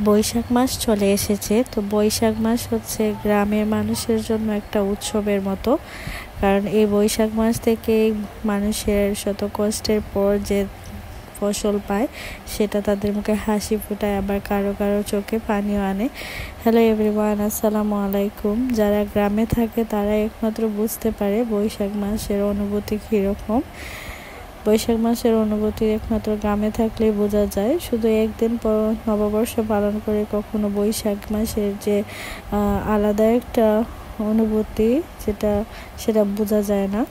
বৈশাখ মাস চলে এসেছে। তো বৈশাখ মাস হচ্ছে গ্রামের মানুষের জন্য একটা উৎসবের মতো, কারণ এই বৈশাখ মাস থেকেই মানুষের শত কষ্টের পর যে ফসল পায় সেটা তাদের মুখে হাসি ফোটায়, আবার কারো কারো চোখে পানিও আনে। হ্যালো এভরিওয়ান, আসসালামু আলাইকুম। যারা গ্রামে থাকে তারা একমাত্র বুঝতে পারে বৈশাখ মাসের অনুভূতি কীরকম। বৈশাখ মাসের অনুভূতি একমাত্র গ্রামে থাকলেই বোঝা যায়। শুধু একদিন পর নববর্ষ পালন করে কখনো বৈশাখ মাসের যে আলাদা একটা অনুভূতি সেটা বোঝা যায় না।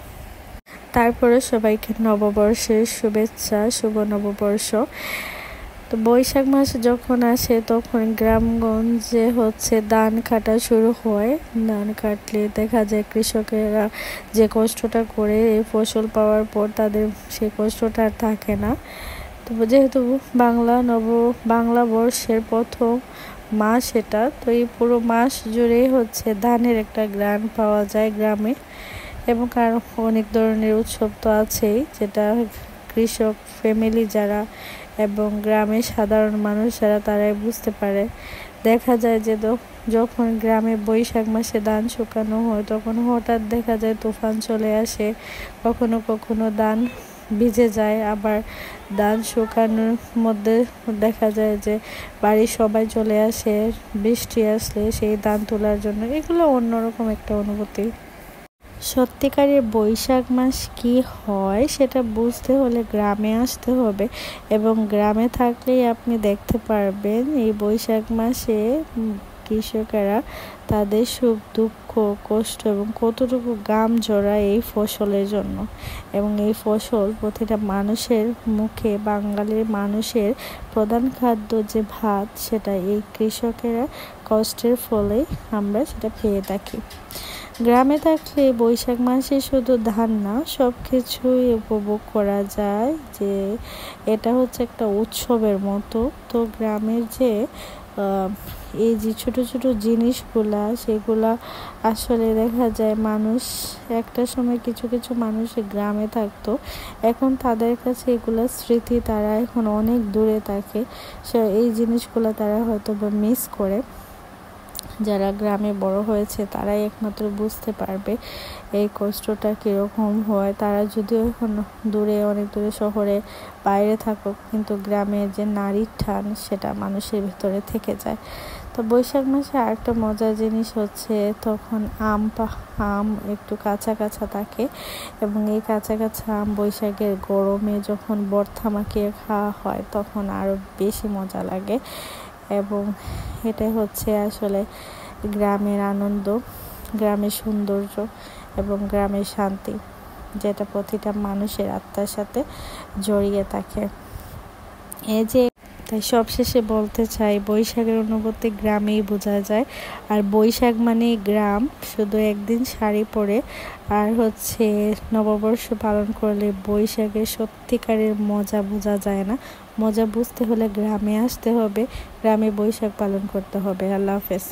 তারপরে সবাইকে নববর্ষের শুভেচ্ছা, শুভ নববর্ষ। তো বৈশাখ মাস যখন আসে তখন গ্রামগঞ্জে ধান কাটা শুরু হয়। ধান কাটলে দেখা যায় কৃষকেরা যে কষ্টটা করে এই ফসল পাওয়ার পর তাদের সেই কষ্টটা আর থাকে না। তো যেহেতু বাংলা বর্ষের প্রথম মাস এটা, তো এই পুরো মাস জুড়েই ধানের একটা ঘ্রাণ পাওয়া যায় গ্রামে। এবং আরও অনেক ধরনের উৎসব তো আছেই, যেটা কৃষক ফ্যামিলি যারা এবং গ্রামের সাধারণ মানুষ যারা তারাই বুঝতে পারে। দেখা যায় যে যখন গ্রামে বৈশাখ মাসে ধান শুকানো হয় তখন হঠাৎ দেখা যায় তুফান চলে আসে, কখনো কখনো ধান ভিজে যায়, আবার ধান শুকানোর মধ্যে দেখা যায় যে বাড়ির সবাই চলে আসে বৃষ্টি আসলে সেই ধান তোলার জন্য। এগুলো অন্যরকম একটা অনুভূতি। সত্যিকারের বৈশাখ মাস কি হয় সেটা বুঝতে হলে গ্রামে আসতে হবে, এবং গ্রামে থাকলেই আপনি দেখতে পারবেন এই বৈশাখ মাসে কৃষকেরা তাদের সুখ দুঃখ কষ্ট এবং কতটুকু ঘাম ঝরায় এই ফসলের জন্য। এবং এই ফসল প্রতিটা মানুষের মুখে, বাঙালির মানুষের প্রধান খাদ্য যে ভাত, সেটা এই কৃষকেরা কষ্টের ফলে আমরা সেটা পেয়ে থাকি। গ্রামে থাকলে বৈশাখ মাসে শুধু ধান না, সব কিছুই উপভোগ করা যায়, যে এটা একটা উৎসবের মতো। তো গ্রামের যে এই যে ছোট ছোট জিনিসগুলা, সেগুলা আসলে দেখা যায় মানুষ একটা সময় কিছু কিছু মানুষ গ্রামে থাকতো, এখন তাদের কাছে এগুলা স্মৃতি, তারা এখন অনেক দূরে থাকে। এই জিনিসগুলা তারা হয়তো বা মিস করে। যারা গ্রামে বড় হয়েছে তারাই একমাত্র বুঝতে পারবে এই কষ্টটা কীরকম হয়। তারা যদিও এখন অনেক দূরে শহরে বাইরে থাকুক, কিন্তু গ্রামের যে নারীর টান সেটা মানুষের ভিতরে থেকে যায়। তো বৈশাখ মাসে আরেকটা মজার জিনিস তখন আম একটু কাঁচা কাঁচা থাকে, এবং এই কাঁচা কাঁচা আম বৈশাখের গরমে যখন ভর্তা মাখিয়ে খাওয়া হয় তখন আরও বেশি মজা লাগে। এবং এটাই আসলে গ্রামের আনন্দ, গ্রামের সৌন্দর্য এবং গ্রামের শান্তি, যেটা প্রতিটা মানুষের আত্মার সাথে জড়িয়ে থাকে। তাই সবশেষে বলতে চাই, বৈশাখের অনুভূতি গ্রামেই বোঝা যায়। আর বৈশাখ মানে গ্রাম, শুধু একদিন শাড়ি পরে আর নববর্ষ পালন করলে বৈশাখের সত্যিকারের মজা বোঝা যায় না। মজা বুঝতে হলে গ্রামে আসতে হবে, গ্রামে বৈশাখ পালন করতে হবে। আল্লাহ হাফেজ।